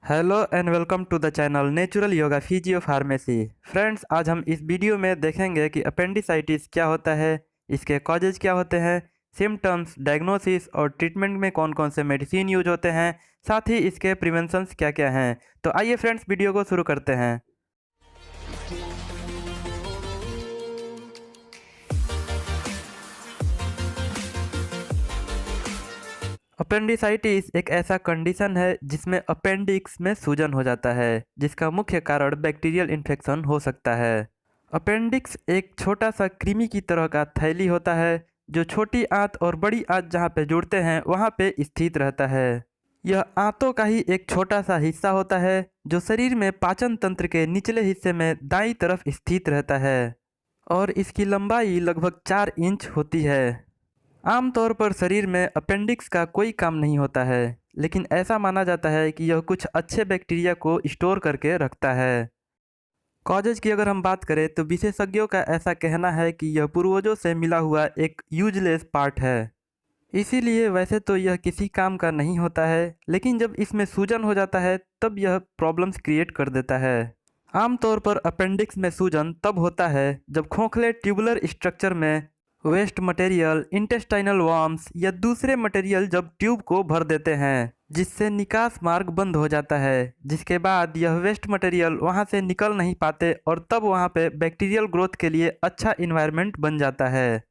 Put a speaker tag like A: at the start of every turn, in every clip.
A: Hello and welcome to the channel natural yoga physio pharmacy. Friends, आज हम इस video में देखेंगे कि अपेंडिसाइटिस क्या होता है, इसके कॉजेज क्या होते हैं, सिम्टम्स, डायग्नोसिस और ट्रीटमेंट में कौन कौन से मेडिसिन यूज होते हैं, साथ ही इसके प्रिवेंशंस क्या क्या हैं। तो आइए फ्रेंड्स, वीडियो को शुरू करते हैं। अपेंडिसाइटिस एक ऐसा कंडीशन है जिसमें अपेंडिक्स में सूजन हो जाता है, जिसका मुख्य कारण बैक्टीरियल इन्फेक्शन हो सकता है। अपेंडिक्स एक छोटा सा कृमि की तरह का थैली होता है जो छोटी आंत और बड़ी आंत जहाँ पे जुड़ते हैं वहाँ पे स्थित रहता है। यह आंतों का ही एक छोटा सा हिस्सा होता है जो शरीर में पाचन तंत्र के निचले हिस्से में दाईं तरफ स्थित रहता है और इसकी लंबाई लगभग 4 इंच होती है। आमतौर पर शरीर में अपेंडिक्स का कोई काम नहीं होता है, लेकिन ऐसा माना जाता है कि यह कुछ अच्छे बैक्टीरिया को स्टोर करके रखता है। कॉजेज की अगर हम बात करें तो विशेषज्ञों का ऐसा कहना है कि यह पूर्वजों से मिला हुआ एक यूजलेस पार्ट है। इसीलिए वैसे तो यह किसी काम का नहीं होता है, लेकिन जब इसमें सूजन हो जाता है तब यह प्रॉब्लम्स क्रिएट कर देता है। आमतौर पर अपेंडिक्स में सूजन तब होता है जब खोखले ट्यूबुलर स्ट्रक्चर में वेस्ट मटेरियल, इंटेस्टाइनल वर्म्स या दूसरे मटेरियल जब ट्यूब को भर देते हैं, जिससे निकास मार्ग बंद हो जाता है, जिसके बाद यह वेस्ट मटेरियल वहां से निकल नहीं पाते और तब वहां पे बैक्टीरियल ग्रोथ के लिए अच्छा इन्वायरमेंट बन जाता है,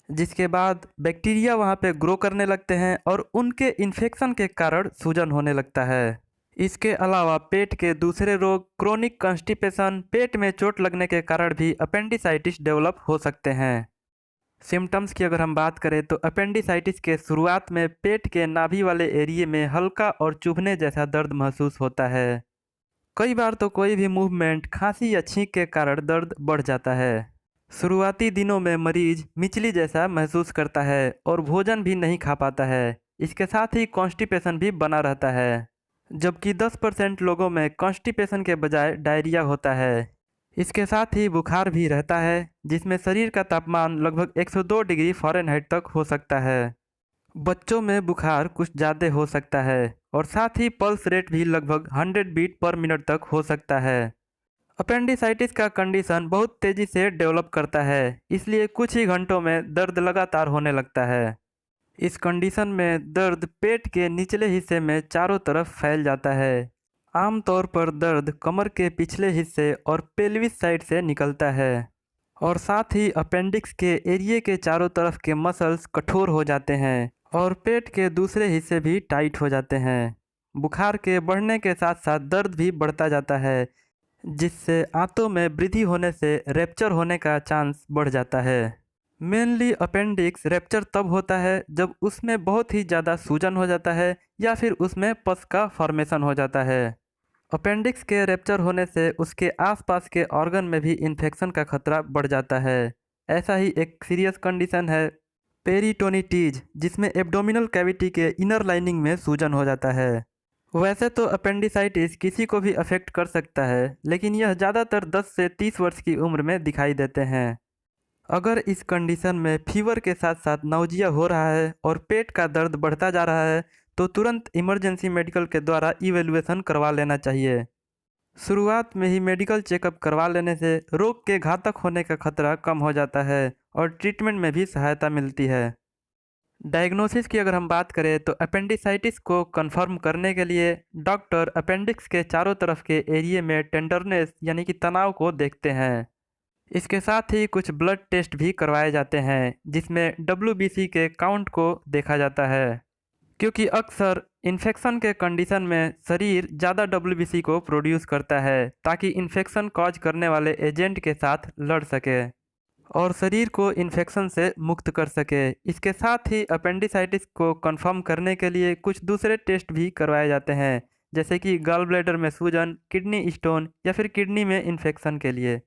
A: जिसके बाद बैक्टीरिया वहां पे ग्रो करने लगते हैं और उनके इन्फेक्शन के कारण सूजन होने लगता है। इसके अलावा पेट के दूसरे रोग, क्रोनिक कॉन्स्टिपेशन, पेट में चोट लगने के कारण भी अपेंडिसाइटिस डेवलप हो सकते हैं। सिम्टम्स की अगर हम बात करें तो अपेंडिसाइटिस के शुरुआत में पेट के नाभि वाले एरिए में हल्का और चुभने जैसा दर्द महसूस होता है। कई बार तो कोई भी मूवमेंट, खांसी या छींक के कारण दर्द बढ़ जाता है। शुरुआती दिनों में मरीज मिचली जैसा महसूस करता है और भोजन भी नहीं खा पाता है। इसके साथ ही कॉन्स्टिपेशन भी बना रहता है, जबकि 10% लोगों में कॉन्स्टिपेशन के बजाय डायरिया होता है। इसके साथ ही बुखार भी रहता है, जिसमें शरीर का तापमान लगभग 102 डिग्री फ़ारेनहाइट तक हो सकता है। बच्चों में बुखार कुछ ज़्यादा हो सकता है और साथ ही पल्स रेट भी लगभग 100 बीट पर मिनट तक हो सकता है। अपेंडिसाइटिस का कंडीशन बहुत तेज़ी से डेवलप करता है, इसलिए कुछ ही घंटों में दर्द लगातार होने लगता है। इस कंडीशन में दर्द पेट के निचले हिस्से में चारों तरफ फैल जाता है। आमतौर पर दर्द कमर के पिछले हिस्से और पेल्विस साइड से निकलता है और साथ ही अपेंडिक्स के एरिए के चारों तरफ के मसल्स कठोर हो जाते हैं और पेट के दूसरे हिस्से भी टाइट हो जाते हैं। बुखार के बढ़ने के साथ साथ दर्द भी बढ़ता जाता है, जिससे आंतों में वृद्धि होने से रैप्चर होने का चांस बढ़ जाता है। मेनली अपेंडिक्स रैप्चर तब होता है जब उसमें बहुत ही ज़्यादा सूजन हो जाता है या फिर उसमें पस का फॉर्मेशन हो जाता है। अपेंडिक्स के रैप्चर होने से उसके आसपास के ऑर्गन में भी इन्फेक्शन का खतरा बढ़ जाता है। ऐसा ही एक सीरियस कंडीशन है पेरिटोनिटीज, जिसमें एब्डोमिनल कैविटी के इनर लाइनिंग में सूजन हो जाता है। वैसे तो अपेंडिसाइटिस किसी को भी अफेक्ट कर सकता है, लेकिन यह ज़्यादातर 10 से 30 वर्ष की उम्र में दिखाई देते हैं। अगर इस कंडीशन में फीवर के साथ साथ नाउजिया हो रहा है और पेट का दर्द बढ़ता जा रहा है तो तुरंत इमरजेंसी मेडिकल के द्वारा इवैल्यूएशन करवा लेना चाहिए। शुरुआत में ही मेडिकल चेकअप करवा लेने से रोग के घातक होने का खतरा कम हो जाता है और ट्रीटमेंट में भी सहायता मिलती है। डायग्नोसिस की अगर हम बात करें तो अपेंडिसाइटिस को कंफर्म करने के लिए डॉक्टर अपेंडिक्स के चारों तरफ के एरिए में टेंडरनेस यानी कि तनाव को देखते हैं। इसके साथ ही कुछ ब्लड टेस्ट भी करवाए जाते हैं, जिसमें WBC के काउंट को देखा जाता है, क्योंकि अक्सर इन्फेक्शन के कंडीशन में शरीर ज़्यादा WBC को प्रोड्यूस करता है ताकि इन्फेक्शन कॉज करने वाले एजेंट के साथ लड़ सके और शरीर को इन्फेक्शन से मुक्त कर सके। इसके साथ ही अपेंडिसाइटिस को कंफर्म करने के लिए कुछ दूसरे टेस्ट भी करवाए जाते हैं, जैसे कि गॉल ब्लैडर में सूजन, किडनी स्टोन या फिर किडनी में इन्फेक्शन के लिए,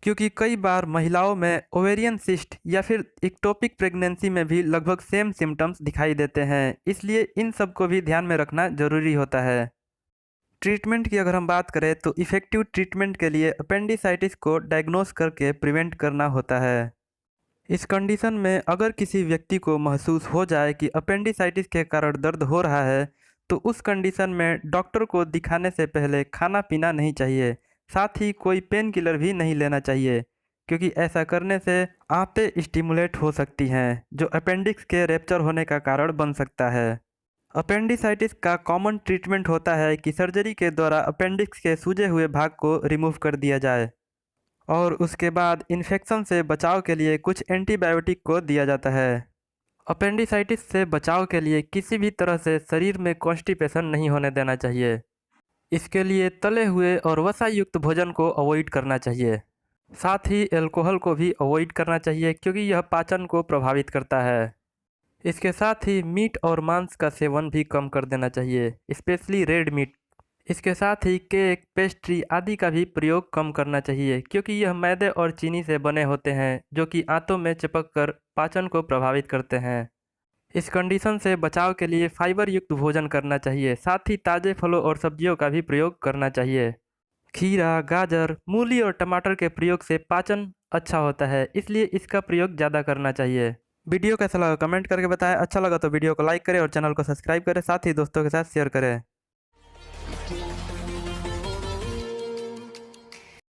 A: क्योंकि कई बार महिलाओं में ओवेरियन सिस्ट या फिर इक्टोपिक प्रेगनेंसी में भी लगभग सेम सिम्टम्स दिखाई देते हैं, इसलिए इन सब को भी ध्यान में रखना जरूरी होता है। ट्रीटमेंट की अगर हम बात करें तो इफ़ेक्टिव ट्रीटमेंट के लिए अपेंडिसाइटिस को डायग्नोस करके प्रिवेंट करना होता है। इस कंडीशन में अगर किसी व्यक्ति को महसूस हो जाए कि अपेंडिसाइटिस के कारण दर्द हो रहा है तो उस कंडीशन में डॉक्टर को दिखाने से पहले खाना पीना नहीं चाहिए। साथ ही कोई पेन किलर भी नहीं लेना चाहिए, क्योंकि ऐसा करने से आंतें स्टिमुलेट हो सकती हैं, जो अपेंडिक्स के रैप्चर होने का कारण बन सकता है। अपेंडिसाइटिस का कॉमन ट्रीटमेंट होता है कि सर्जरी के द्वारा अपेंडिक्स के सूजे हुए भाग को रिमूव कर दिया जाए और उसके बाद इन्फेक्शन से बचाव के लिए कुछ एंटीबायोटिक को दिया जाता है। अपेंडिसाइटिस से बचाव के लिए किसी भी तरह से शरीर में कॉन्स्टिपेशन नहीं होने देना चाहिए। इसके लिए तले हुए और वसा युक्त भोजन को अवॉइड करना चाहिए। साथ ही अल्कोहल को भी अवॉइड करना चाहिए, क्योंकि यह पाचन को प्रभावित करता है। इसके साथ ही मीट और मांस का सेवन भी कम कर देना चाहिए, स्पेशली रेड मीट। इसके साथ ही केक, पेस्ट्री आदि का भी प्रयोग कम करना चाहिए, क्योंकि यह मैदे और चीनी से बने होते हैं, जो कि आंतों में चिपक कर पाचन को प्रभावित करते हैं। इस कंडीशन से बचाव के लिए फाइबर युक्त भोजन करना चाहिए। साथ ही ताज़े फलों और सब्जियों का भी प्रयोग करना चाहिए। खीरा, गाजर, मूली और टमाटर के प्रयोग से पाचन अच्छा होता है, इसलिए इसका प्रयोग ज़्यादा करना चाहिए। वीडियो कैसा लगा कमेंट करके बताएं। अच्छा लगा तो वीडियो को लाइक करें और चैनल को सब्सक्राइब करें, साथ ही दोस्तों के साथ शेयर करें।